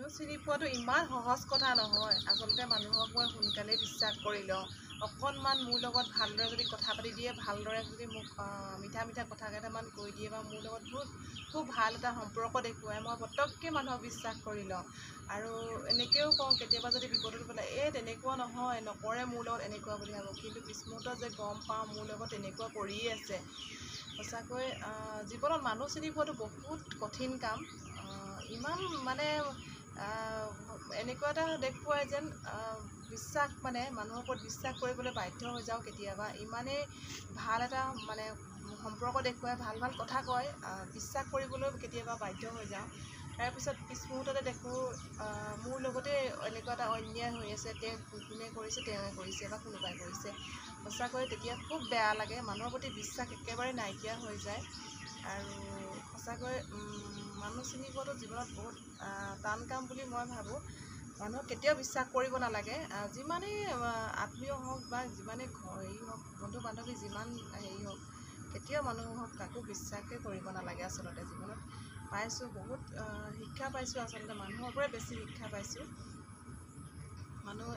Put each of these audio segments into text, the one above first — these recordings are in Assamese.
মানুহ চিনি পোৱাটো ইমান সহজ কথা নহয়। আচলতে মানুহক মই সোনকালে বিশ্বাস কৰি লওঁ। অকণমান মোৰ লগত ভালদৰে যদি কথা পাতি দিয়ে, ভালদৰে যদি মোক মিঠা মিঠা কথা কেইটামান কৈ দিয়ে বা মোৰ লগত খুব ভাল এটা সম্পৰ্ক দেখুৱাই, মই পটককৈ মানুহক বিশ্বাস কৰি লওঁ। আৰু এনেকৈও কওঁ কেতিয়াবা যদি বিপদত পেলাই তেনেকুৱা নহয়, নকৰে মোৰ লগত এনেকুৱা বুলি ভাবোঁ, কিন্তু পিছমুহূৰ্তত যে গম পাওঁ মোৰ লগত তেনেকুৱা কৰিয়ে আছে। সঁচাকৈ জীৱনত মানুহ চিনি পোৱাটো বহুত কঠিন কাম। ইমান মানে এনেকুৱা এটা দেখুৱাই যেন বিশ্বাস মানে মানুহৰ ওপৰত বিশ্বাস কৰিবলৈ বাধ্য হৈ যাওঁ কেতিয়াবা। ইমানেই ভাল এটা মানে সম্পৰ্ক দেখুৱাই, ভাল ভাল কথা কয়, বিশ্বাস কৰিবলৈ কেতিয়াবা বাধ্য হৈ যাওঁ। তাৰপিছত পিছ মুহূৰ্ততে দেখোঁ মোৰ লগতে এনেকুৱা এটা অন্যায় হৈ আছে, কোনে কৰিছে, তেওঁৱে কৰিছে বা কোনোবাই কৰিছে। সঁচাকৈ তেতিয়া খুব বেয়া লাগে, মানুহৰ প্ৰতি বিশ্বাস একেবাৰে নাইকিয়া হৈ যায়। আৰু সঁচাকৈ মানুহ চিনি পোৱাটো জীৱনত বহুত টান কাম বুলি মই ভাবোঁ। মানুহক কেতিয়াও বিশ্বাস কৰিব নালাগে, যিমানেই আত্মীয় হওক বা যিমানেই হেৰি হওক, বন্ধু বান্ধৱী যিমান হেৰি হওক, কেতিয়াও মানুহক কাকো বিশ্বাসেই কৰিব নালাগে। আচলতে জীৱনত পাইছোঁ বহুত শিক্ষা পাইছোঁ, আচলতে মানুহৰ পৰাই বেছি শিক্ষা পাইছোঁ। মানুহ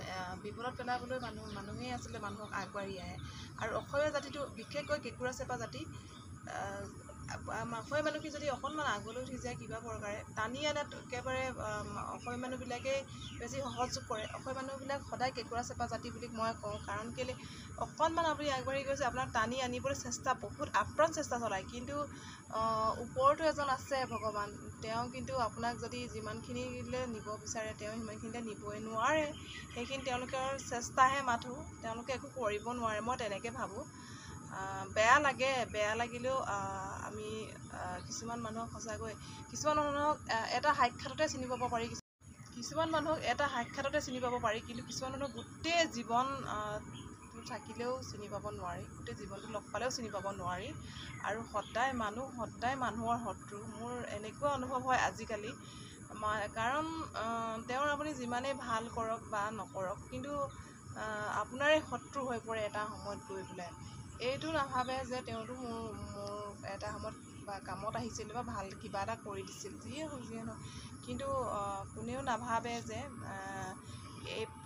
বিপদত পেলাবলৈ মানুহেই আচলতে মানুহক আগবাঢ়ি আহে। আৰু অসমীয়া জাতিটো বিশেষকৈ কেঁকুৰা চেপা জাতি, অসমীয়া মানুহখিনি যদি অকণমান আগলৈ উঠি যায় কিবা প্ৰকাৰে, টানি আনাত একেবাৰে অসমীয়া মানুহবিলাকেই বেছি সহযোগ কৰে। অসমীয়া মানুহবিলাক সদায় কেঁকুৰা চেপা জাতি বুলি মই কওঁ। কাৰণ কেলৈ, অকণমান আপুনি আগবাঢ়ি গৈছে, আপোনাক টানি আনিবলৈ বহুত আপ্ৰাণ চেষ্টা চলায়, কিন্তু ওপৰতো এজন আছে ভগৱান, তেওঁ কিন্তু আপোনাক যদি যিমানখিনিলৈ নিব বিচাৰে তেওঁ সিমানখিনিতে নিবই নোৱাৰে। সেইখিনি তেওঁলোকৰ চেষ্টাহে মাথো, তেওঁলোকে একো কৰিব নোৱাৰে, মই তেনেকৈ ভাবোঁ। বেয়া লাগিলেও আমি কিছুমান মানুহক সঁচাকৈ, কিছুমান মানুহক এটা সাক্ষাততে চিনি পাব পাৰি, কিছুমান মানুহক এটা সাক্ষাততে চিনি পাব পাৰি, কিন্তু কিছুমান মানুহক গোটেই জীৱন থাকিলেও চিনি পাব নোৱাৰি, গোটেই জীৱনটো লগ পালেও চিনি পাব নোৱাৰি। আৰু সদায় মানুহৰ শত্ৰু, মোৰ এনেকুৱা অনুভৱ হয় আজিকালি। কাৰণ তেওঁৰ আপুনি যিমানেই ভাল কৰক বা নকৰক, কিন্তু আপোনাৰে শত্ৰু হৈ পৰে এটা সময়ত গৈ পেলাই। এইটো নাভাবে যে তেওঁতো মোৰ এটা সময়ত বা কামত আহিছিল বা ভাল কিবা এটা কৰি দিছিল, যিয়ে নহওক, কিন্তু কোনেও নাভাবে যে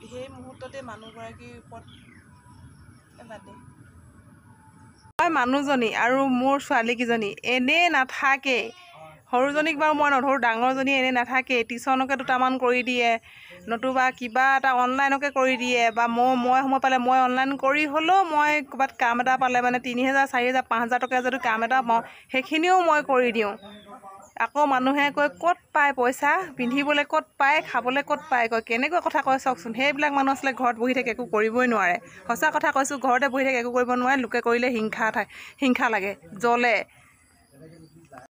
সেই মুহূৰ্ততে মানুহগৰাকীৰ ওপৰত মানুহজনী আৰু মোৰ ছোৱালীকেইজনী এনেই নাথাকেই। সৰুজনীক বাৰু মই নধৰোঁ, ডাঙৰজনী এনেই নাথাকেই, টিউশ্যনকে দুটামান কৰি দিয়ে, নতুবা কিবা এটা অনলাইনকে কৰি দিয়ে, বা মই সময় পালে মই অনলাইন কৰি হ'লেও মই ক'ৰবাত কাম এটা পালে মানে 3000, 4000, 5000 টকা যদি কাম এটা পাওঁ, সেইখিনিও মই কৰি দিওঁ। আকৌ মানুহে কয় ক'ত পায় পইচা, পিন্ধিবলৈ ক'ত পায়, খাবলৈ ক'ত পায়, কয় কেনেকুৱা কথা কয় চাওকচোন। সেইবিলাক মানুহ আচলতে ঘৰত বহি থাকে, একো কৰিবই নোৱাৰে। সঁচা কথা কৈছোঁ, ঘৰতে বহি থাকে, একো কৰিব নোৱাৰে, লোকে কৰিলে হিংসা লাগে, জ্বলে।